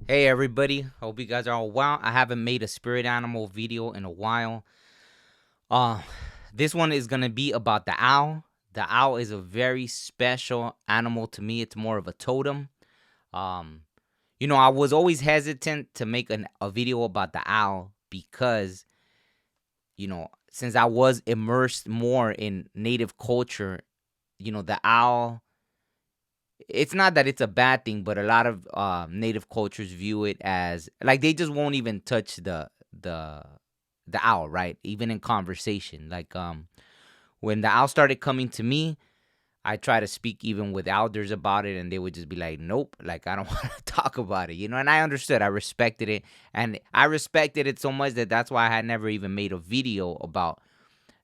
Hey everybody, hope you guys are all well. I haven't made a spirit animal video in a while. Uh this one is gonna be about the owl. The owl is a very special animal to me. It's more of a totem. Um, I was always hesitant to make a video about the owl because, since I was immersed more in native culture, the owl, it's not that it's a bad thing, but a lot of native cultures view it as like they just won't even touch the the owl, right? Even in conversation. Like when the owl started coming to me, I try to speak even with elders about it and they would just be like, "Nope, like I don't want to talk about it." And I understood. I respected it, and I respected it so much that that's why I had never even made a video about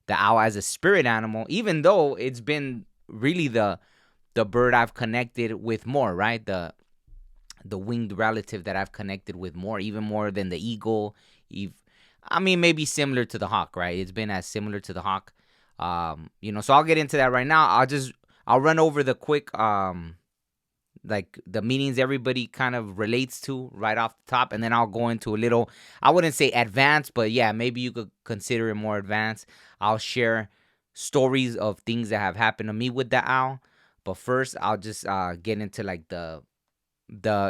the owl as a spirit animal, even though it's been really the bird I've connected with more, right? The winged relative that I've connected with more, even more than the eagle. I mean, maybe similar to the hawk, right? It's been as similar to the hawk. So I'll get into that right now. I'll run over the quick like the meanings everybody kind of relates to right off the top, and then I'll go into a little, I wouldn't say advanced, but yeah, maybe you could consider it more advanced. I'll share stories of things that have happened to me with the owl, but first I'll just get into like the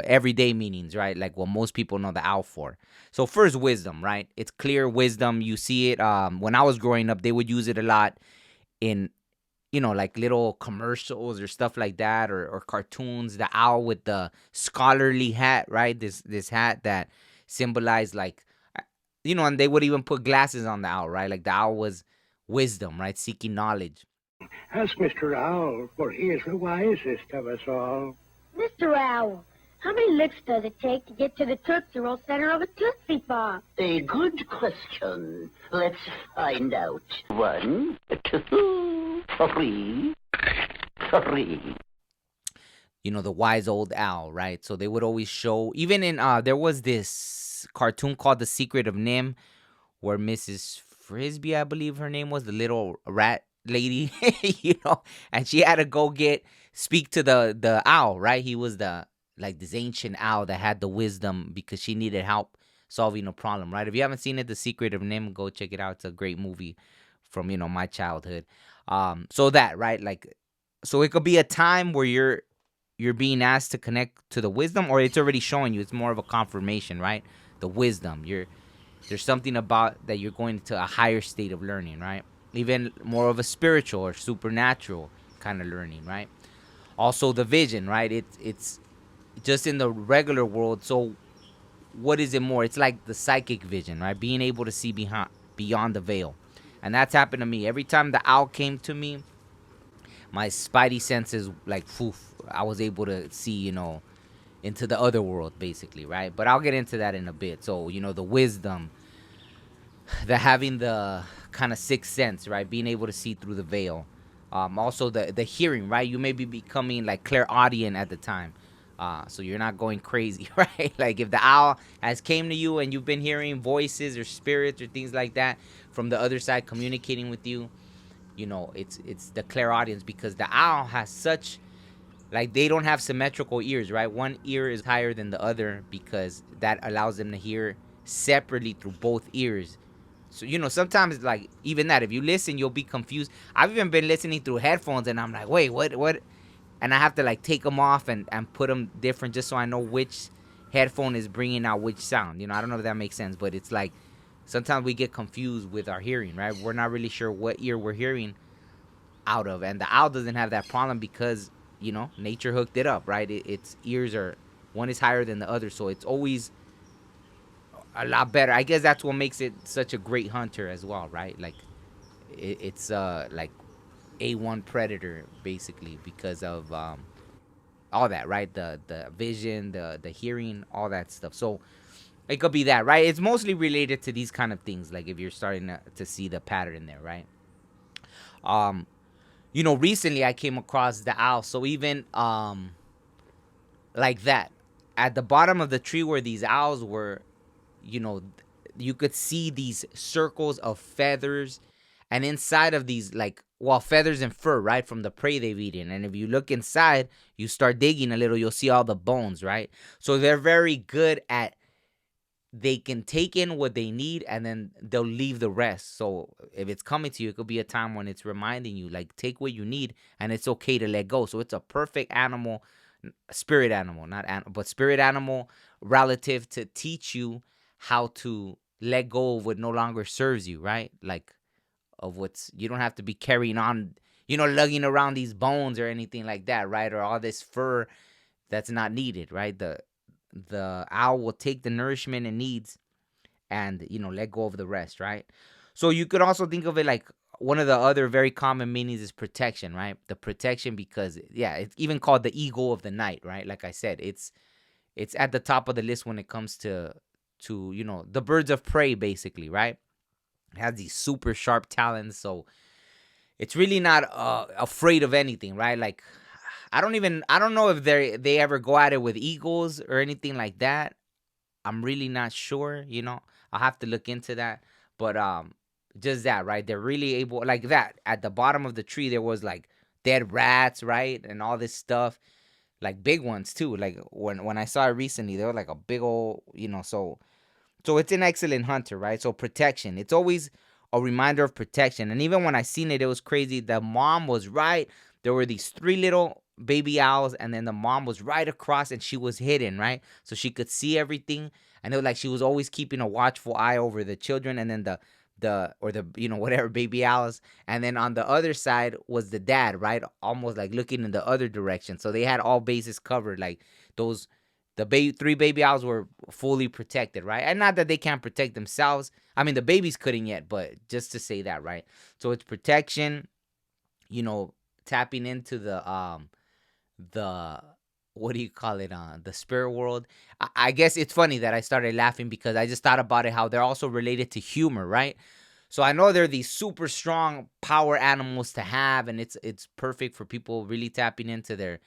everyday meanings, right? Like what most people know the owl for. So first, wisdom, right? It's clear wisdom. You see it when I was growing up, they would use it a lot in like little commercials or stuff like that, or cartoons. The owl with the scholarly hat, right? This hat that symbolized like, and they would even put glasses on the owl, right? Like the owl was wisdom, right? Seeking knowledge. Ask Mr. Owl, for he is the wisest of us all. Mr. Owl, how many licks does it take to get to the Tootsie Roll center of a Tootsie Pop? A good question. Let's find out. One, two, three, three. The wise old owl, right? So they would always show, even in there was this cartoon called The Secret of Nim, where Mrs. Frisbee, I believe her name was, the little rat lady, and she had to go speak to the owl, right? He was the like this ancient owl that had the wisdom because she needed help solving a problem, right? If you haven't seen it, The Secret of Nim, go check it out. It's a great movie from my childhood. So that, right? Like, so it could be a time where you're being asked to connect to the wisdom, or it's already showing you. It's more of a confirmation, right? The wisdom. There's something about that you're going to a higher state of learning, right? Even more of a spiritual or supernatural kind of learning, right? Also the vision, right? It's just in the regular world. So what is it more? It's like the psychic vision, right? Being able to see beyond the veil. And that's happened to me. Every time the owl came to me, my spidey senses, like, poof, I was able to see, into the other world, basically, right? But I'll get into that in a bit. So, the wisdom, the having the kind of sixth sense, right? Being able to see through the veil. Also the hearing, right? You may be becoming like clairaudient at the time. So you're not going crazy, right? Like if the owl has came to you and you've been hearing voices or spirits or things like that from the other side communicating with you, it's the clairaudience, because the owl has such, like, they don't have symmetrical ears, right? One ear is higher than the other because that allows them to hear separately through both ears. So, sometimes, like, even that, if you listen, you'll be confused. I've even been listening through headphones and I'm like, wait, what? And I have to, like, take them off and put them different just so I know which headphone is bringing out which sound. I don't know if that makes sense, but it's like sometimes we get confused with our hearing, right? We're not really sure what ear we're hearing out of. And the owl doesn't have that problem because, nature hooked it up, right? Its ears are, one is higher than the other. So it's always a lot better. I guess that's what makes it such a great hunter as well, right? Like it's like A1 predator basically because of all that, right? The vision, the hearing, all that stuff. So it could be that, right? It's mostly related to these kind of things. Like if you're starting to see the pattern there, right? Um, recently I came across the owl. So even like that, at the bottom of the tree where these owls were, you know, you could see these circles of feathers And inside of these, like, well, feathers and fur, right, from the prey they've eaten. And if you look inside, you start digging a little, you'll see all the bones, right? So they're very good at, they can take in what they need and then they'll leave the rest. So if it's coming to you, it could be a time when it's reminding you, like, take what you need and it's okay to let go. So it's a perfect animal, spirit animal, not but spirit animal relative to teach you how to let go of what no longer serves you, right? Like, of what's, you don't have to be carrying on, lugging around these bones or anything like that, right? Or all this fur that's not needed, right? The owl will take the nourishment it needs and, let go of the rest, right? So you could also think of it like, one of the other very common meanings is protection, right? The protection, because, yeah, it's even called the eagle of the night, right? Like I said, it's at the top of the list when it comes to the birds of prey, basically, right? It has these super sharp talons, so it's really not afraid of anything, right? Like, I don't know if they ever go at it with eagles or anything like that. I'm really not sure, I'll have to look into that. But just that, right? They're really able, like that. At the bottom of the tree there was like dead rats, right? And all this stuff. Like big ones too. Like when I saw it recently, they were like a big old, so it's an excellent hunter, right? So protection. It's always a reminder of protection. And even when I seen it, it was crazy. The mom was right. There were these 3 little baby owls, and then the mom was right across, and she was hidden, right? So she could see everything. And it was like she was always keeping a watchful eye over the children, and then whatever baby owls. And then on the other side was the dad, right? Almost like looking in the other direction. So they had all bases covered. Like those, the 3 baby owls were fully protected, right? And not that they can't protect themselves. I mean, the babies couldn't yet, but just to say that, right? So it's protection, tapping into the what do you call it? The spirit world. I guess it's funny that I started laughing because I just thought about it, how they're also related to humor, right? So I know they're these super strong power animals to have, and it's perfect for people really tapping into their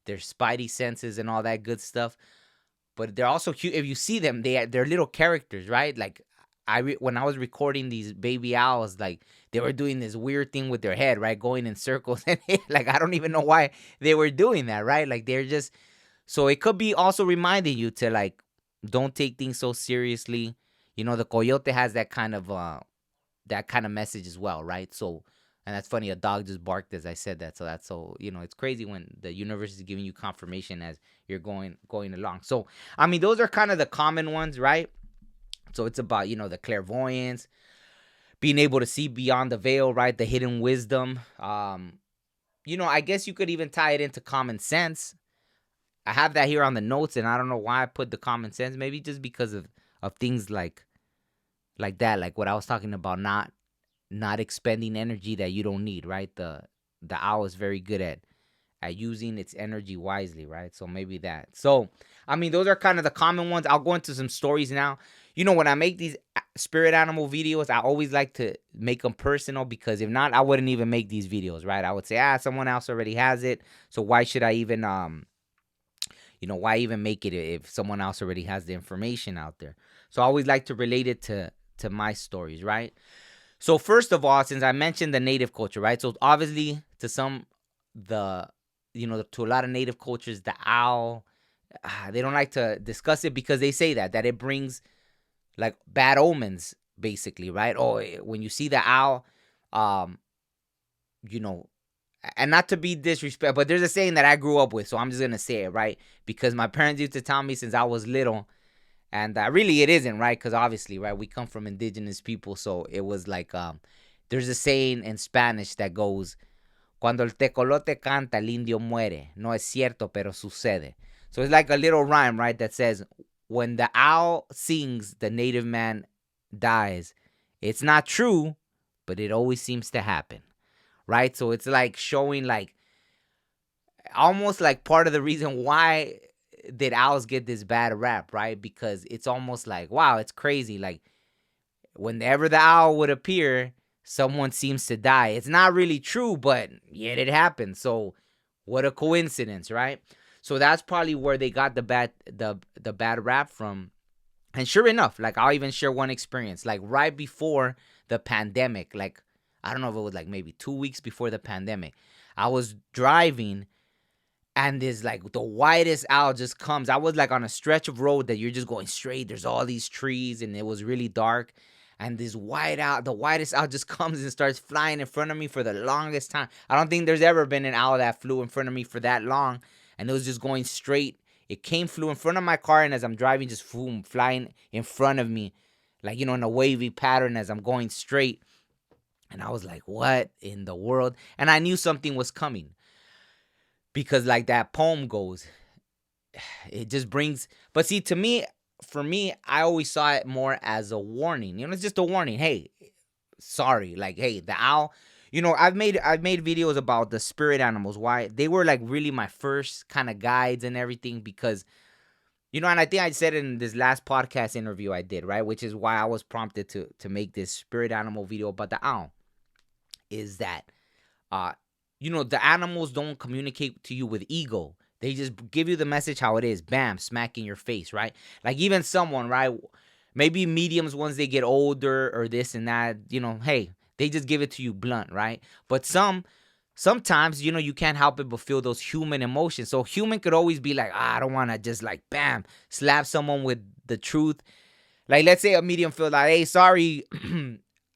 spidey senses and all that good stuff. But they're also cute. If you see them, they're little characters, right? Like when I was recording these baby owls, like they were doing this weird thing with their head, right, going in circles, and like I don't even know why they were doing that, right? Like they're just, so it could be also reminding you to, like, don't take things so seriously. The coyote has that kind of message as well, right? So, and that's funny. A dog just barked as I said that. So that's it's crazy when the universe is giving you confirmation as you're going along. So, I mean, those are kind of the common ones, right? So it's about, the clairvoyance, being able to see beyond the veil, right? The hidden wisdom. I guess you could even tie it into common sense. I have that here on the notes, and I don't know why I put the common sense. Maybe just because of things like that, like what I was talking about, not expending energy that you don't need, right? The owl is very good at using its energy wisely, right? So maybe that. So, I mean, those are kind of the common ones. I'll go into some stories now. When I make these spirit animal videos, I always like to make them personal, because if not, I wouldn't even make these videos, right? I would say, someone else already has it, so why should I even, why even make it if someone else already has the information out there? So I always like to relate it to my stories, right? So first of all, since I mentioned the native culture, right? So obviously to some, to a lot of native cultures, the owl, they don't like to discuss it because they say that it brings like bad omens, basically, right? Oh, when you see the owl, and not to be disrespectful, but there's a saying that I grew up with, so I'm just gonna say it, right? Because my parents used to tell me since I was little, and really it isn't, right? Because obviously, right, we come from indigenous people, so it was like, there's a saying in Spanish that goes, "Cuando el tecolote canta, el indio muere. No es cierto, pero sucede." So it's like a little rhyme, right, that says, when the owl sings, the native man dies. It's not true, but it always seems to happen, right? So it's like showing, like, almost like part of the reason why did owls get this bad rap, right? Because it's almost like, wow, it's crazy. Like, whenever the owl would appear, someone seems to die. It's not really true, but yet it happens. So what a coincidence, right? So that's probably where they got the bad rap from. And sure enough, like, I'll even share one experience. Like right before the pandemic, like I don't know if it was like maybe 2 weeks before the pandemic. I was driving and this like the whitest owl just comes. I was like on a stretch of road that you're just going straight. There's all these trees and it was really dark. And this white owl, the whitest owl just comes and starts flying in front of me for the longest time. I don't think there's ever been an owl that flew in front of me for that long. And it was just going straight. It flew in front of my car, and as I'm driving, just flying in front of me, like, in a wavy pattern as I'm going straight. And I was like, what in the world? And I knew something was coming because, like that poem goes, it just brings. But see, for me, I always saw it more as a warning. It's just a warning. Hey, sorry. Like, hey, the owl. I've made videos about the spirit animals. Why they were like really my first kind of guides and everything because. And I think I said it in this last podcast interview I did, right? Which is why I was prompted to make this spirit animal video about the owl. Is that, the animals don't communicate to you with ego. They just give you the message how it is. Bam, smack in your face, right? Like even someone, right? Maybe mediums once they get older or this and that, hey, they just give it to you blunt, right? But sometimes, you can't help it but feel those human emotions. So human could always be like, I don't want to just like, bam, slap someone with the truth. Like, let's say a medium feels like, hey, sorry.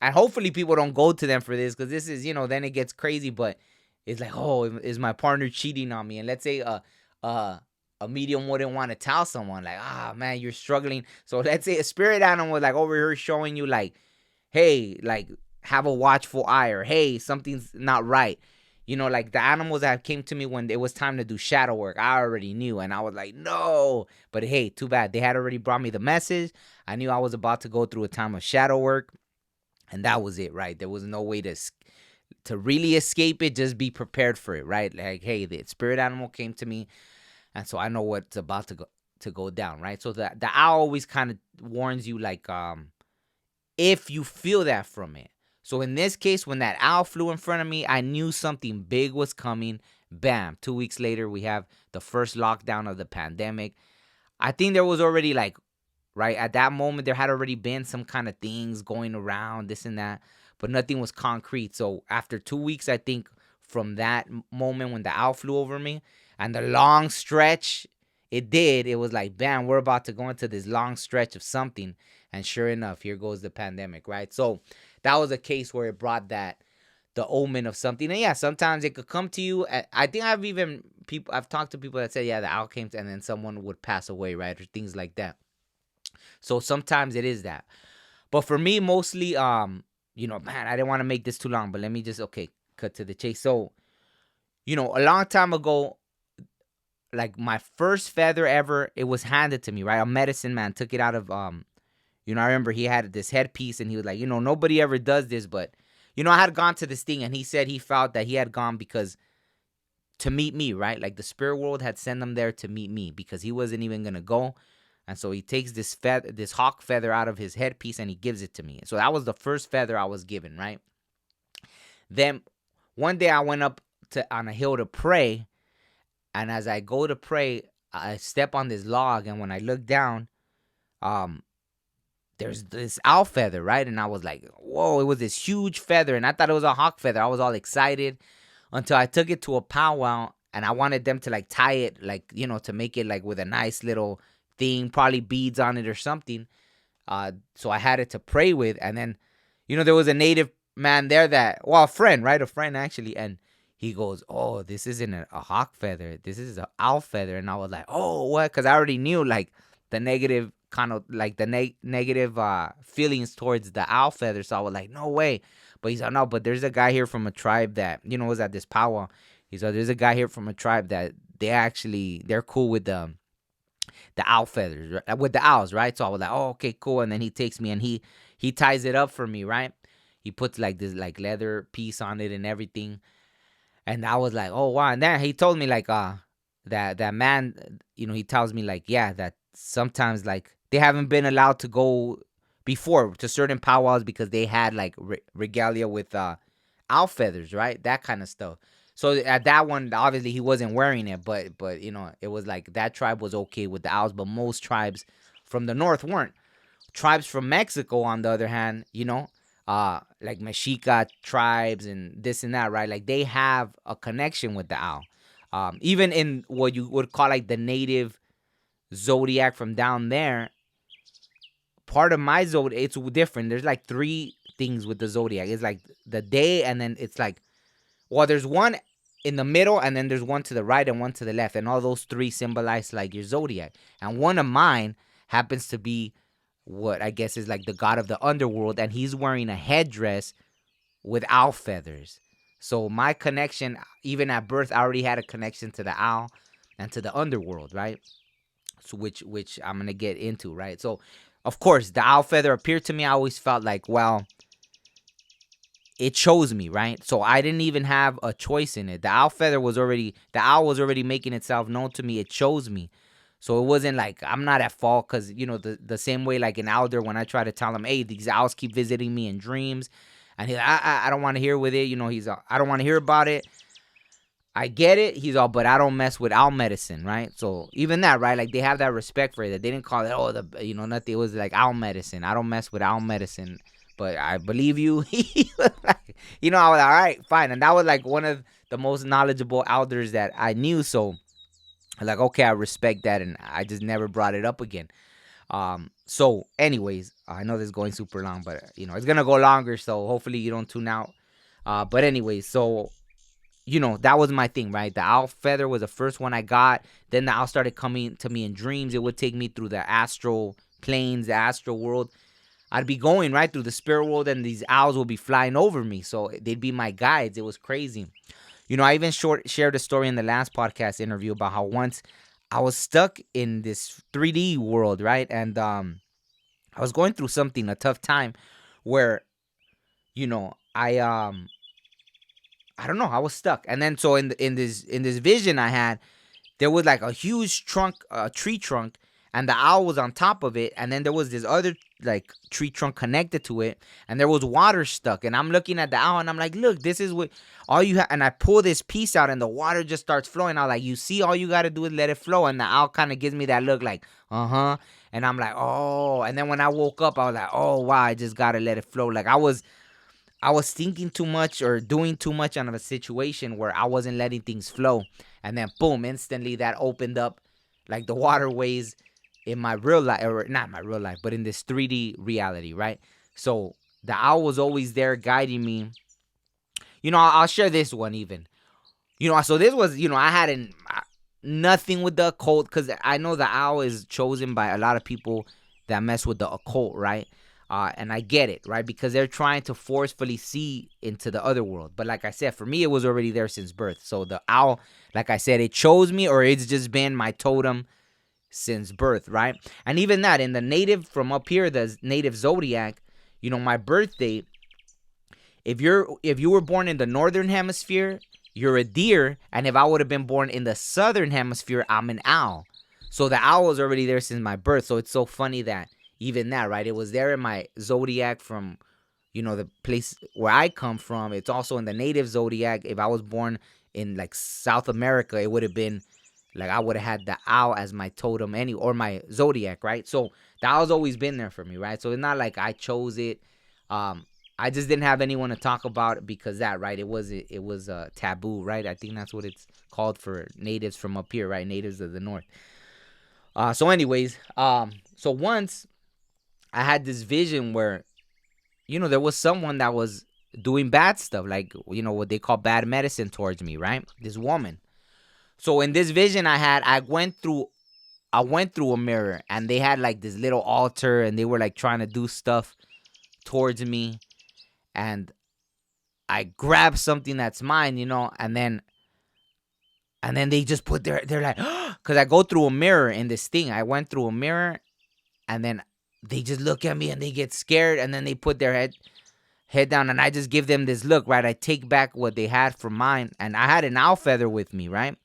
And hopefully people don't go to them for this because this is, then it gets crazy. But it's like, oh, is my partner cheating on me? And let's say a medium wouldn't want to tell someone like, man, you're struggling. So let's say a spirit animal like over here showing you like, hey, like have a watchful eye, or hey, something's not right. Like the animals that came to me when it was time to do shadow work, I already knew. And I was like, no. But hey, too bad. They had already brought me the message. I knew I was about to go through a time of shadow work. And that was it, right? There was no way to really escape it. Just be prepared for it, right? Like, hey, the spirit animal came to me. And so I know what's about to go down, right? So the owl always kind of warns you, like, if you feel that from it. So in this case, when that owl flew in front of me, I knew something big was coming. Bam. 2 weeks later, we have the first lockdown of the pandemic. I think there was already like, right at that moment, there had already been some kind of things going around, this and that, but nothing was concrete. So after 2 weeks, I think from that moment when the owl flew over me and the long stretch, it was like, bam, we're about to go into this long stretch of something. And sure enough, here goes the pandemic, right? So that was a case where it brought the omen of something. And yeah, sometimes it could come to you. I think I've talked to people that say, yeah, the owl came and then someone would pass away, right? Or things like that. So sometimes it is that. But for me, mostly, man, I didn't want to make this too long, but let me just, cut to the chase. So, a long time ago, like my first feather ever, it was handed to me, right? A medicine man took it out of, I remember he had this headpiece and he was like, nobody ever does this, but, I had gone to this thing and he said he felt that he had gone because to meet me, right? Like the spirit world had sent him there to meet me because he wasn't even going to go. And so he takes this hawk feather out of his headpiece and he gives it to me. So that was the first feather I was given, right? Then one day I went up on a hill to pray. And as I go to pray, I step on this log. And when I look down, there's this owl feather, right? And I was like, whoa, it was this huge feather. And I thought it was a hawk feather. I was all excited until I took it to a powwow. And I wanted them to like tie it, like, to make it like with a nice little thing, probably beads on it or something. So I had it to pray with. And then, there was a native man there a friend, right? A friend actually. And he goes, oh, this isn't a hawk feather. This is an owl feather. And I was like, oh, what? Because I already knew like the negative kind of like the negative feelings towards the owl feather. So I was like, no way. But he's like, no, but there's a guy here from a tribe that, was at this powwow. He's like, there's a guy here from a tribe that they're cool with the owl feathers, with the owls, right? So I was like, oh, okay, cool. And then he takes me and he ties it up for me, right? He puts like this like leather piece on it and everything. And I was like, oh, wow. And then he told me like that man, he tells me like, yeah, that sometimes like they haven't been allowed to go before to certain powwows because they had like regalia with owl feathers, right? That kind of stuff. So at that one, obviously he wasn't wearing it, but it was like that tribe was okay with the owls, but most tribes from the north weren't. Tribes from Mexico, on the other hand, like Mexica tribes and this and that, right? Like they have a connection with the owl. Even in what you would call like the native zodiac from down there, part of my zodiac, it's different. There's like three things with the zodiac. It's like the day, and then it's like, well, there's one in the middle, and then there's one to the right and one to the left, and all those three symbolize like your zodiac. And one of mine happens to be what I guess is like the god of the underworld, and he's wearing a headdress with owl feathers. So my connection, even at birth, I already had a connection to the owl and to the underworld, right? So which I'm gonna get into, right? So of course the owl feather appeared to me. I always felt like, well, it chose me, right? So I didn't even have a choice in it. The owl was already making itself known to me. It chose me. So it wasn't like I'm not at fault, because the same way like an elder, when I try to tell him, hey, these owls keep visiting me in dreams, and he's like, I don't want to hear with it. I don't want to hear about it. I get it. He's all, but I don't mess with owl medicine, right? So even that, right? Like they have that respect for it. That they didn't call it, nothing. It was like owl medicine. I don't mess with owl medicine, but I believe you. I was like, all right, fine. And that was like one of the most knowledgeable elders that I knew. So I'm like, okay, I respect that, and I just never brought it up again. So anyways, I know this is going super long, but it's gonna go longer. So hopefully you don't tune out. But anyways, so that was my thing, right? The owl feather was the first one I got. Then the owl started coming to me in dreams. It would take me through the astral planes, the astral world. I'd be going right through the spirit world, and these owls would be flying over me. So they'd be my guides. It was crazy. I even shared a story in the last podcast interview about how once I was stuck in this 3D world, right? And I was going through a tough time, where, I don't know, I was stuck. And then so in this vision I had, there was like a huge tree trunk, and the owl was on top of it, and then there was this other like tree trunk connected to it, and there was water stuck. And I'm looking at the owl, and I'm like, look, this is what all you have. And I pull this piece out, and the water just starts flowing. I was like, you see, all you got to do is let it flow. And the owl kind of gives me that look like, uh-huh. And I'm like, oh. And then when I woke up, I was like, oh wow, I just got to let it flow. Like I was thinking too much or doing too much on a situation where I wasn't letting things flow. And then boom, instantly that opened up like the waterways in my real life, or not my real life, but in this 3D reality, right? So the owl was always there guiding me. I'll share this one even. So this was, I hadn't nothing with the occult, because I know the owl is chosen by a lot of people that mess with the occult, right? And I get it, right? Because they're trying to forcefully see into the other world. But like I said, for me, it was already there since birth. So the owl, like I said, it chose me, or it's just been my totem since birth, right? And even that, in the native from up here, the native zodiac, my birth date, if you were born in the northern hemisphere, you're a deer. And if I would have been born in the southern hemisphere, I'm an owl. So the owl was already there since my birth. So it's so funny that even that, right? It was there in my zodiac from, the place where I come from. It's also in the native zodiac. If I was born in like South America, it would have been like I would have had the owl as my totem or my zodiac, right? So the owl's always been there for me, right? So it's not like I chose it. I just didn't have anyone to talk about it because that, right? It was taboo, right? I think that's what it's called for natives from up here, right? Natives of the north. So anyways, so once I had this vision where, there was someone that was doing bad stuff, like, what they call bad medicine towards me, right? This woman. So in this vision I went through a mirror, and they had like this little altar, and they were like trying to do stuff towards me, and I grabbed something that's mine, and then they just they're like, because I go through a mirror in this thing. I went through a mirror, and then they just look at me and they get scared, and then they put their head down, and I just give them this look, right? I take back what they had from mine, and I had an owl feather with me, right?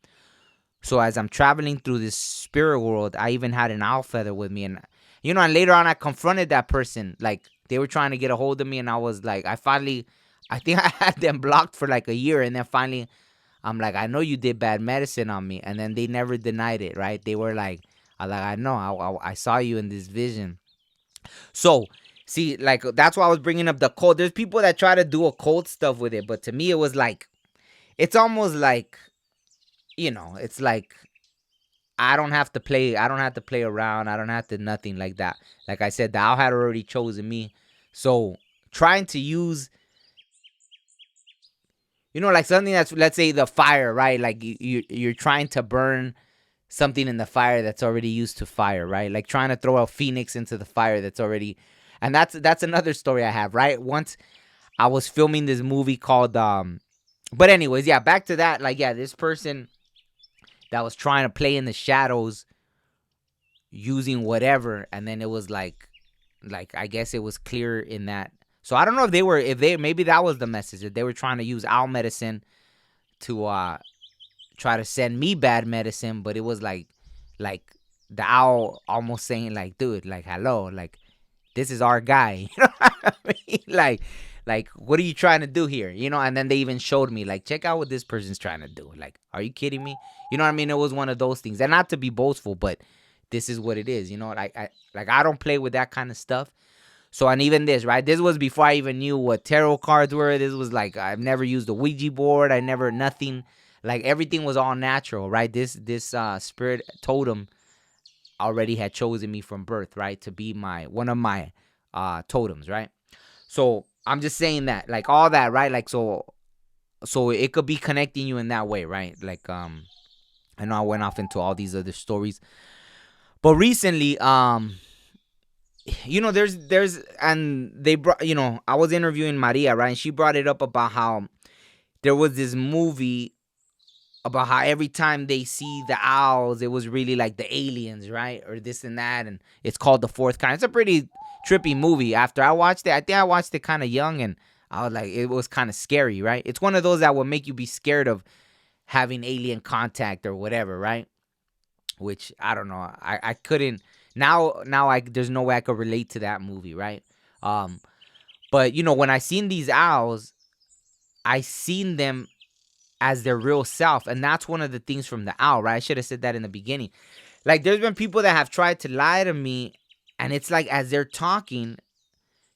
So as I'm traveling through this spirit world, I even had an owl feather with me, and and later on I confronted that person, like they were trying to get a hold of me, and I was like, I think I had them blocked for like a year, and then finally I'm like, I know you did bad medicine on me, and then they never denied it, right? They were like, I know, I saw you in this vision. So See, like that's why I was bringing up the cult. There's people that try to do occult stuff with it, but to me, it was like it's almost like it's like I don't have to play. I don't have to play around. I don't have to nothing like that. Like I said, the owl had already chosen me, so trying to use like something that's, let's say, the fire, right? Like you're trying to burn something in the fire that's already used to fire, right? Like trying to throw a phoenix into the fire that's already, and that's another story I have, right? Once I was filming this movie called but anyways, yeah, back to that. Like, yeah, this person that was trying to play in the shadows using whatever, and then it was like I guess it was clear in that. So I don't know if they maybe that was the message, that they were trying to use owl medicine to try to send me bad medicine, but it was like the owl almost saying like, dude, like, hello, like, this is our guy. You know what I mean? Like what are you trying to do here? And then they even showed me, like, check out what this person's trying to do. Like, are you kidding me? You know what I mean? It was one of those things. And not to be boastful, but this is what it is. I don't play with that kind of stuff. So, and even this, right? This was before I even knew what tarot cards were. This was like, I've never used a Ouija board. I never, nothing. Like, everything was all natural, right? This spirit totem already had chosen me from birth, right? To be one of my totems, right? So I'm just saying that, like, all that, right? Like, so it could be connecting you in that way, right? Like, I know I went off into all these other stories, but recently, there's and they brought, I was interviewing Maria, right? And she brought it up about how there was this movie about how every time they see the owls, it was really like the aliens, right? Or this and that. And it's called The Fourth Kind. It's a pretty trippy movie. After I watched it, I think I watched it kind of young, and I was like, it was kind of scary, right? It's one of those that will make you be scared of having alien contact or whatever, right? Which, I don't know. I couldn't. Now there's no way I could relate to that movie, right? But when I seen these owls, I seen them as their real self. And that's one of the things from the owl, right? I should have said that in the beginning. Like, there's been people that have tried to lie to me, and it's like, as they're talking,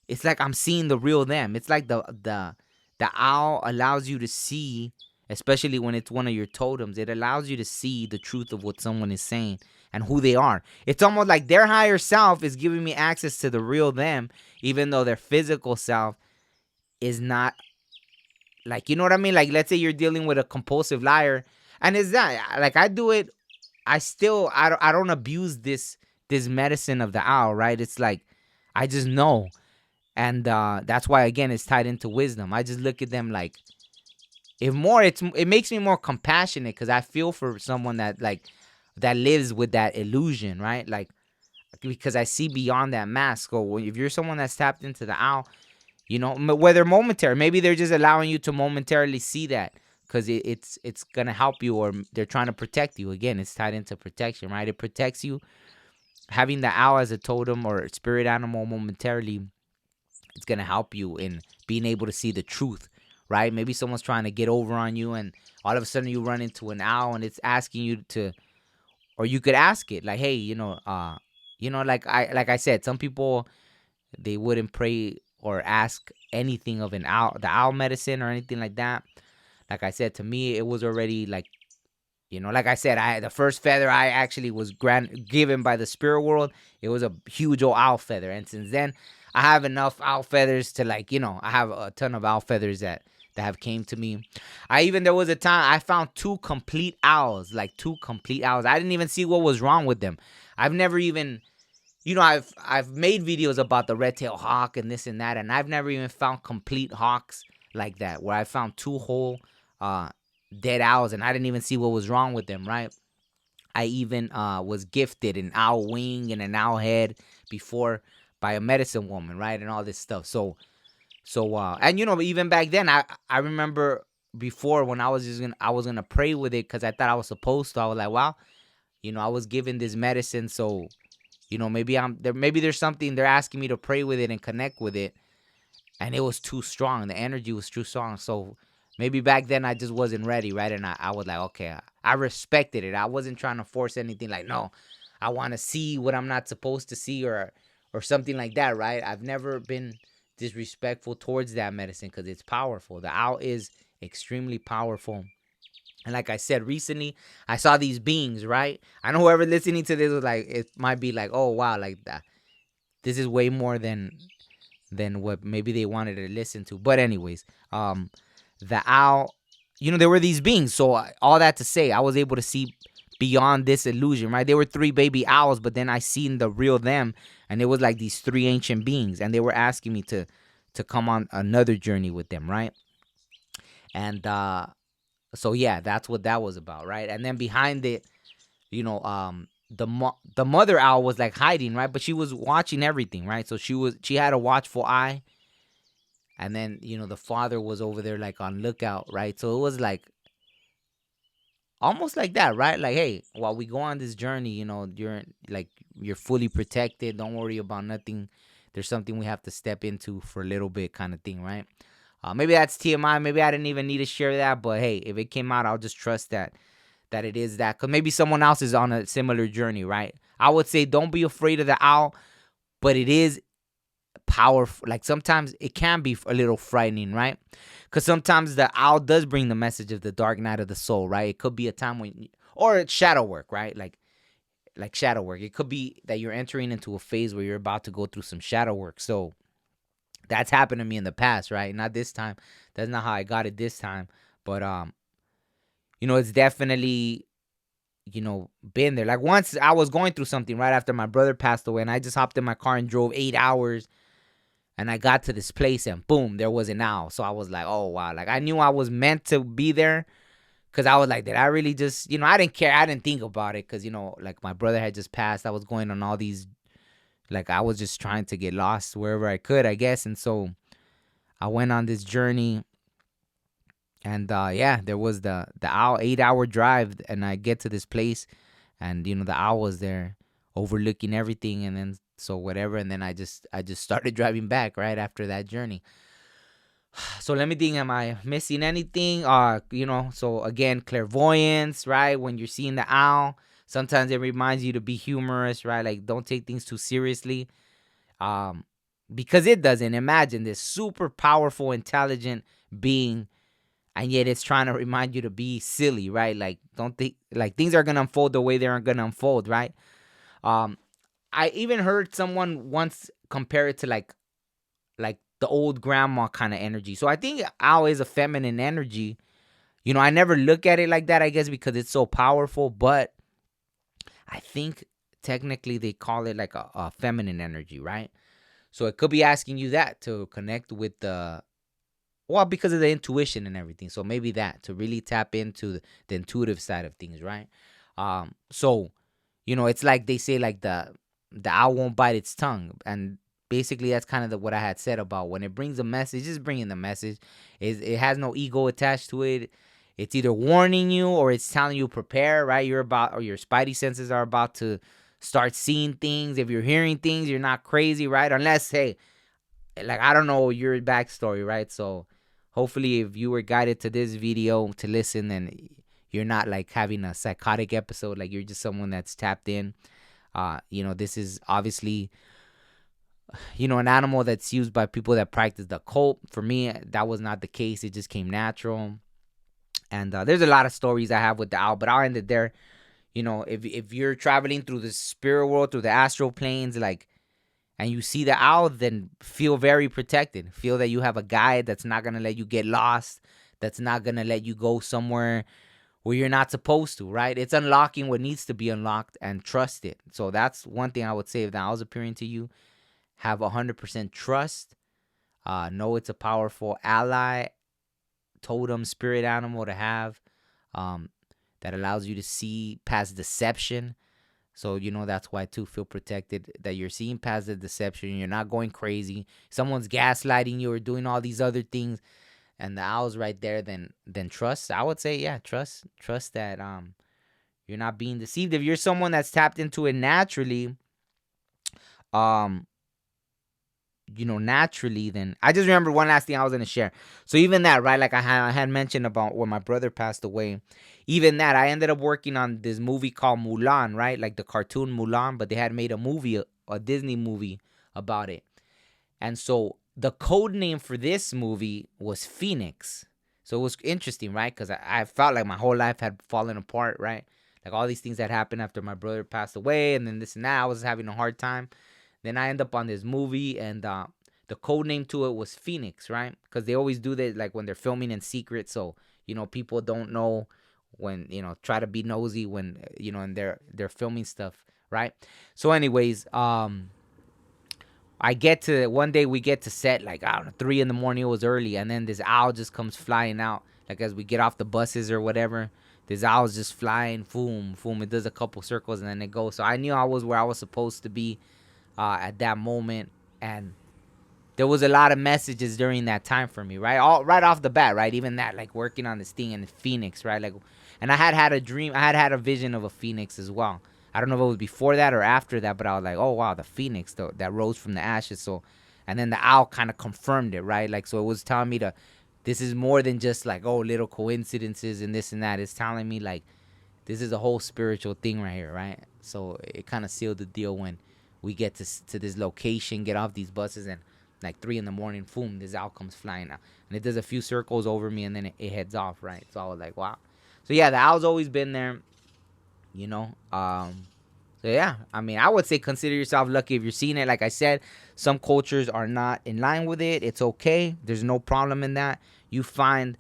it's like I'm seeing the real them. It's like the owl allows you to see, especially when it's one of your totems, it allows you to see the truth of what someone is saying and who they are. It's almost like their higher self is giving me access to the real them, even though their physical self is not. Like, you know what I mean? Like, let's say you're dealing with a compulsive liar, and it's that, like, I do it. I don't abuse this medicine of the owl, right? It's like, I just know. And that's why, again, it's tied into wisdom. I just look at them like, it makes me more compassionate, because I feel for someone that lives with that illusion, right? Like, because I see beyond that mask. Or if you're someone that's tapped into the owl, whether momentary, maybe they're just allowing you to momentarily see that, because it's gonna help you, or they're trying to protect you. Again, it's tied into protection, right? It protects you. Having the owl as a totem or spirit animal momentarily, it's gonna help you in being able to see the truth, right? Maybe someone's trying to get over on you, and all of a sudden you run into an owl, and it's asking you to, or you could ask it, like, hey, like I said, some people, they wouldn't pray or ask anything of the owl medicine or anything like that. Like I said, to me, it was already like, like I said, the first feather I actually was given by the spirit world, it was a huge old owl feather. And since then, I have enough owl feathers to, like, I have a ton of owl feathers that have came to me. There was a time I found two complete owls. I didn't even see what was wrong with them. I've never even, I've made videos about the red-tailed hawk and this and that, and I've never even found complete hawks like that, where I found two whole dead owls, and I didn't even see what was wrong with them, right? I even was gifted an owl wing and an owl head before by a medicine woman, right? And all this stuff. So and even back then, I remember before, when I was gonna pray with it, because I thought I was supposed to. I was like, well, I was given this medicine, so maybe there's something they're asking me to pray with it and connect with it, and it was too strong. The energy was too strong. So maybe back then I just wasn't ready, right? And I was like, okay, I respected it. I wasn't trying to force anything. Like, no, I want to see what I'm not supposed to see, or or something like that, right? I've never been disrespectful towards that medicine because it's powerful. The owl is extremely powerful. And like I said, recently I saw these beings, right? I know whoever listening to this was like, it might be like, oh wow, like that. This is way more than what maybe they wanted to listen to. But anyways, the owl, there were these beings. So all that to say, I was able to see beyond this illusion, right? There were three baby owls, but then I seen the real them, and it was like these three ancient beings, and they were asking me to come on another journey with them, right? And so yeah, that's what that was about, right? And then behind it, the mother owl was like hiding, right? But she was watching everything, right? So she had a watchful eye, and then the father was over there like on lookout, right? So it was like almost like that, right? Like, hey, while we go on this journey, you're fully protected. Don't worry about nothing. There's something we have to step into for a little bit, kind of thing, right? Maybe that's TMI. Maybe I didn't even need to share that, but hey, if it came out, I'll just trust that it is that, because maybe someone else is on a similar journey, right? I would say don't be afraid of the owl, but it is powerful. Like sometimes it can be a little frightening, right? Because sometimes the owl does bring the message of the dark night of the soul, right? It could be a time when, or it's shadow work, right? Like shadow work. It could be that you're entering into a phase where you're about to go through some shadow work. So that's happened to me in the past, right? Not this time. That's not how I got it this time. But it's definitely, been there. Like once I was going through something right after my brother passed away, and I just hopped in my car and drove 8 hours, and I got to this place, and boom, there was an owl. So I was like, oh wow. Like I knew I was meant to be there, because I was like, did I really just, I didn't care. I didn't think about it, because, like my brother had just passed. I was going on all these, like I was just trying to get lost wherever I could, I guess. And so I went on this journey, and yeah, there was the owl, 8 hour drive, and I get to this place, and the owl was there overlooking everything, and then so whatever, and then I just started driving back right after that journey. So let me think, am I missing anything? So again, clairvoyance, right? When you're seeing the owl, sometimes it reminds you to be humorous, right? Like don't take things too seriously. Because it doesn't. Imagine this super powerful, intelligent being, and yet it's trying to remind you to be silly, right? Like don't think like things are gonna unfold the way they're gonna unfold, right? I even heard someone once compare it to like the old grandma kind of energy. So I think owl is a feminine energy. I never look at it like that, I guess, because it's so powerful, but I think technically they call it like a feminine energy, right? So it could be asking you that to connect with because of the intuition and everything. So maybe that to really tap into the intuitive side of things, right? So it's like they say, like the owl won't bite its tongue, and basically that's kind of what I had said about when it brings a message, just bringing the message. It has no ego attached to it. It's either warning you or it's telling you prepare, right? You're about, or your spidey senses are about to start seeing things. If you're hearing things, you're not crazy, right? Unless, hey, like I don't know your backstory, right? So hopefully if you were guided to this video to listen, and you're not like having a psychotic episode, like you're just someone that's tapped in. This is obviously, an animal that's used by people that practice the occult. For me, that was not the case. It just came natural. And there's a lot of stories I have with the owl, but I'll end it there. If you're traveling through the spirit world, through the astral planes, like, and you see the owl, then feel very protected. Feel that you have a guide that's not going to let you get lost, that's not going to let you go somewhere where you're not supposed to, right? It's unlocking what needs to be unlocked, and trust it. So that's one thing I would say. If the owl's appearing to you, have 100% trust. Know it's a powerful ally, totem, spirit animal to have, that allows you to see past deception. So, that's why, too, feel protected, that you're seeing past the deception. You're not going crazy. Someone's gaslighting you or doing all these other things, and the owl's right there, then trust. I would say, yeah, trust that you're not being deceived. If you're someone that's tapped into it naturally, naturally, then I just remember one last thing I was gonna share. So even that, right? Like I had mentioned about when my brother passed away. Even that, I ended up working on this movie called Mulan, right? Like the cartoon Mulan, but they had made a movie, a Disney movie about it. And so the code name for this movie was Phoenix. So it was interesting, right? Because I felt like my whole life had fallen apart, right? Like all these things that happened after my brother passed away, and then this and that. I was having a hard time. Then I end up on this movie, and the code name to it was Phoenix, right? Because they always do that, like when they're filming in secret, so people don't know when try to be nosy when and they're filming stuff, right? So, anyways, I get to one day we get to set like I don't know 3 a.m. It was early, and then this owl just comes flying out like as we get off the buses or whatever. This owl's just flying, boom, boom. It does a couple circles and then it goes. So I knew I was where I was supposed to be at that moment, and there was a lot of messages during that time for me, right? All right off the bat, right? Even that, like working on this thing in Phoenix, right? Like, and I had a dream, I had a vision of a phoenix as well. I don't know if it was before that or after that, but I was like, oh wow, the phoenix that rose from the ashes. So, and then the owl kind of confirmed it, right? Like, so it was telling me this is more than just like, oh, little coincidences and this and that. It's telling me like, this is a whole spiritual thing right here, right? So it kind of sealed the deal when we get to this location, get off these buses, and like 3 a.m, boom, this owl comes flying out, and it does a few circles over me, and then it heads off, right? So I was like, wow. So yeah, the owl's always been there, So yeah, I mean, I would say consider yourself lucky if you're seeing it. Like I said, some cultures are not in line with it. It's okay. There's no problem in that. You find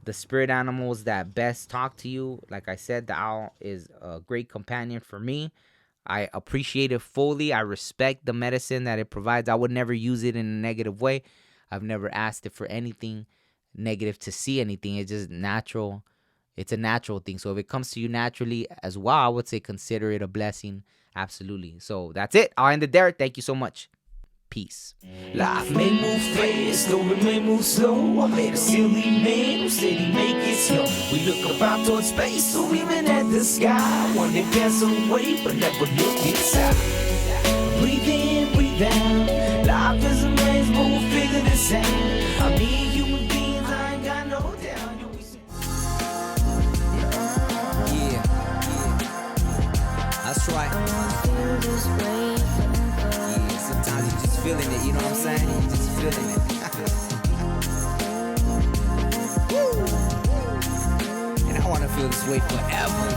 the spirit animals that best talk to you. Like I said, the owl is a great companion for me. I appreciate it fully. I respect the medicine that it provides. I would never use it in a negative way. I've never asked it for anything negative to see anything. It's just natural. It's a natural thing. So if it comes to you naturally as well, I would say consider it a blessing. Absolutely. So that's it. I'll end it there. Thank you so much. Peace. Life may move fast, or it may move slow. I met a silly man who said he make it slow. We look up out towards space, or even at the sky. One day pass away, but never look inside. Breathe in, breathe out. Life is a maze, but we'll figure this out. I mean, human beings, I ain't got no doubt. Yo, we say- Yeah. That's right. Yeah, sometimes you just feeling it, you know what I'm saying? You just feeling it. Woo! And I want to feel this way forever.